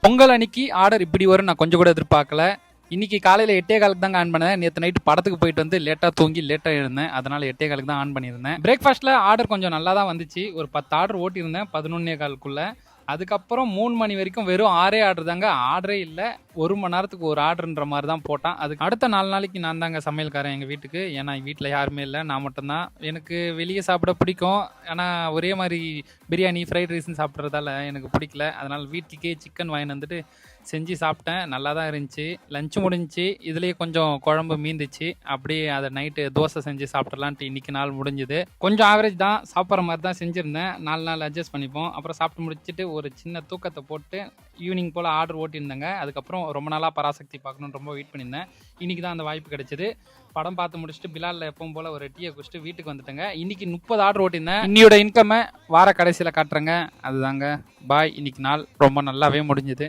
பொங்கல் அன்னைக்கு ஆர்டர் இப்படி வரும் நான் கொஞ்சம் கூட எதிர்பார்க்கல. இன்னைக்கு காலையில் 8:15 தாங்க ஆன் பண்ணேன். நேற்று நைட்டு படத்துக்கு போயிட்டு வந்து லேட்டாக தூங்கி லேட்டாக எழுந்தேன். அதனால 8:15 தான் ஆன் பண்ணியிருந்தேன். பிரேக்ஃபாஸ்ட்டில் ஆர்டர் கொஞ்சம் நல்லா தான் வந்துச்சு. ஒரு 10 ஆர்டர் ஓட்டியிருந்தேன் 11:15. அதுக்கப்புறம் 3 மணி வரைக்கும் வெறும் 6 ஆர்டர் தாங்க. ஆர்டரே இல்லை. 1 மணி நேரத்துக்கு ஒரு ஆர்டர்ன்ற மாதிரி தான் போட்டான். அதுக்கு அடுத்த 4 நாளைக்கு நான் தாங்க சமையல்காரன் எங்கள் வீட்டுக்கு. ஏன்னா வீட்டில் யாருமே இல்லை, நான் மட்டும்தான். எனக்கு வெளியே சாப்பிட பிடிக்கும். ஆனால் ஒரே மாதிரி பிரியாணி ஃப்ரைட் ரைஸ்ன்னு சாப்பிட்றதால எனக்கு பிடிக்கல. அதனால் வீட்டுக்கே சிக்கன் வாங்கிட்டு வந்துட்டு செஞ்சு சாப்பிட்டேன். நல்லா தான் இருந்துச்சு. லஞ்சு முடிஞ்சிச்சு. இதுலேயே கொஞ்சம் குழம்பு மீந்துச்சு. அப்படியே அதை நைட்டு தோசை செஞ்சு சாப்பிட்றலான்ட்டு இன்றைக்கி நாள் முடிஞ்சுது. கொஞ்சம் ஆவரேஜ் தான், சாப்பிட்ற மாதிரி தான் செஞ்சுருந்தேன். 4 நாள் அட்ஜஸ்ட் பண்ணிப்போம். அப்புறம் சாப்பிட்டு முடிச்சுட்டு ஒரு சின்ன தூக்கத்தை போட்டு ஈவினிங் போல் ஆர்டர் ஓட்டியிருந்தேங்க. அதுக்கப்புறம் ரொம்ப நாளாக பராசக்தி பார்க்கணுன்னு ரொம்ப வெயிட் பண்ணியிருந்தேன். இன்றைக்கி தான் அந்த வாய்ப்பு கிடைச்சிது. படம் பார்த்து முடிச்சுட்டு பிலாலில் எப்பவும் போல் ஒரு டீயை குடிச்சிட்டு வீட்டுக்கு வந்துட்டேங்க. இன்றைக்கி 30 ஆர்டர் ஓட்டியிருந்தேன். இன்னியோட இன்கம்மை வார கடைசியில் காட்டுறேங்க. அதுதாங்க பாய். இன்றைக்கி நாள் ரொம்ப நல்லாவே முடிஞ்சுது.